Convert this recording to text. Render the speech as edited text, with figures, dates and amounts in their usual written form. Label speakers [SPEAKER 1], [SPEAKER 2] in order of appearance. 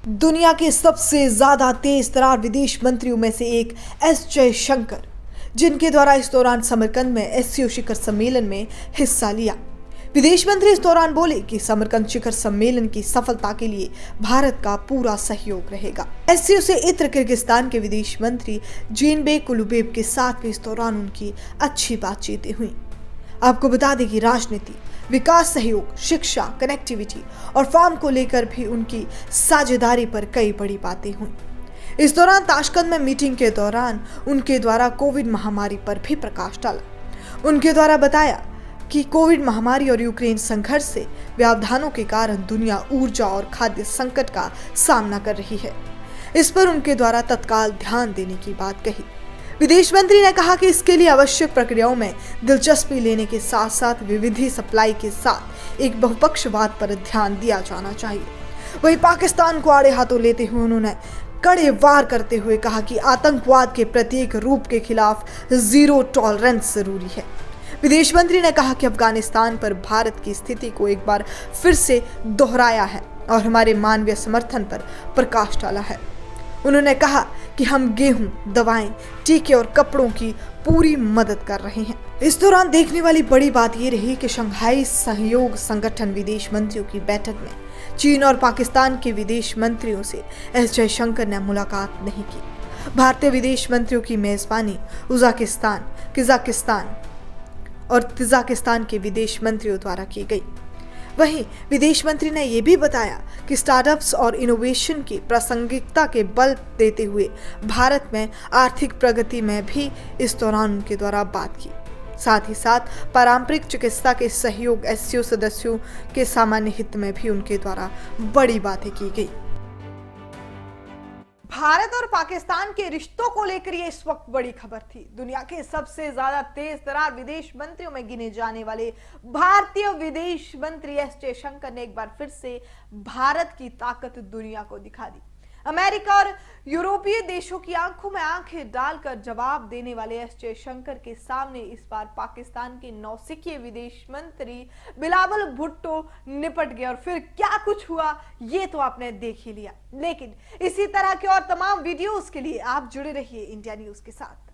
[SPEAKER 1] दुनिया के सबसे ज्यादा तेज तरार विदेश मंत्रियों में से एक एस जयशंकर, जिनके द्वारा इस दौरान समरकंद में एससीओ शिखर सम्मेलन में हिस्सा लिया। विदेश मंत्री इस दौरान बोले कि समरकंद शिखर सम्मेलन की सफलता के लिए भारत का पूरा सहयोग रहेगा। एससीओ से इतर किर्गिस्तान के विदेश मंत्री जीनबेक कुलुबेव के साथ भी इस दौरान उनकी अच्छी बातचीतें हुई। आपको बता दें कि राजनीति, विकास सहयोग, शिक्षा, कनेक्टिविटी और फार्म को लेकर भी उनकी साझेदारी पर कई बड़ी बातें हुई। इस दौरान ताशकंद में मीटिंग के दौरान उनके द्वारा कोविड महामारी पर भी प्रकाश डाला। उनके द्वारा बताया कि कोविड महामारी और यूक्रेन संघर्ष से व्यवधानों के कारण दुनिया ऊर्जा और खाद्य संकट का सामना कर रही है। इस पर उनके द्वारा तत्काल ध्यान देने की बात कही। विदेश मंत्री ने कहा कि इसके लिए आवश्यक प्रक्रियाओं में दिलचस्पी लेने के साथ साथ विविधि सप्लाई के साथ एक बहुपक्षवाद पर ध्यान दिया जाना चाहिए। वहीं पाकिस्तान को आड़े हाथों लेते हुए उन्होंने कड़े वार करते हुए कहा कि आतंकवाद के प्रत्येक रूप के खिलाफ जीरो टॉलरेंस जरूरी है। विदेश मंत्री ने कहा कि अफगानिस्तान पर भारत की स्थिति को एक बार फिर से दोहराया है और हमारे मानवीय समर्थन पर प्रकाश डाला है। उन्होंने कहा कि हम गेहूं, दवाएं, टीके और कपड़ों की पूरी मदद कर रहे हैं। इस दौरान देखने वाली बड़ी बात यह रही कि शंघाई सहयोग संगठन विदेश मंत्रियों की बैठक में चीन और पाकिस्तान के विदेश मंत्रियों से एस जयशंकर ने मुलाकात नहीं की। भारतीय विदेश मंत्रियों की मेजबानी उज्बेकिस्तान, किर्गिस्तान और तजाकिस्तान के विदेश मंत्रियों द्वारा की गई। वहीं विदेश मंत्री ने यह भी बताया कि स्टार्टअप्स और इनोवेशन की प्रासंगिकता के बल देते हुए भारत में आर्थिक प्रगति में भी इस दौरान उनके द्वारा बात की। साथ ही साथ पारंपरिक चिकित्सा के सहयोग एससीओ सदस्यों के सामान्य हित में भी उनके द्वारा बड़ी बातें की गई। भारत और पाकिस्तान के रिश्तों को लेकर ये इस वक्त बड़ी खबर थी। दुनिया के सबसे ज्यादा तेज तरार विदेश मंत्रियों में गिने जाने वाले भारतीय विदेश मंत्री एस जयशंकर ने एक बार फिर से भारत की ताकत दुनिया को दिखा दी। अमेरिका और यूरोपीय देशों की आंखों में आंखें डालकर जवाब देने वाले एस जयशंकर के सामने इस बार पाकिस्तान के नौसिखिए विदेश मंत्री बिलावल भुट्टो निपट गए और फिर क्या कुछ हुआ ये तो आपने देख ही लिया। लेकिन इसी तरह के और तमाम वीडियोस के लिए आप जुड़े रहिए इंडिया न्यूज के साथ।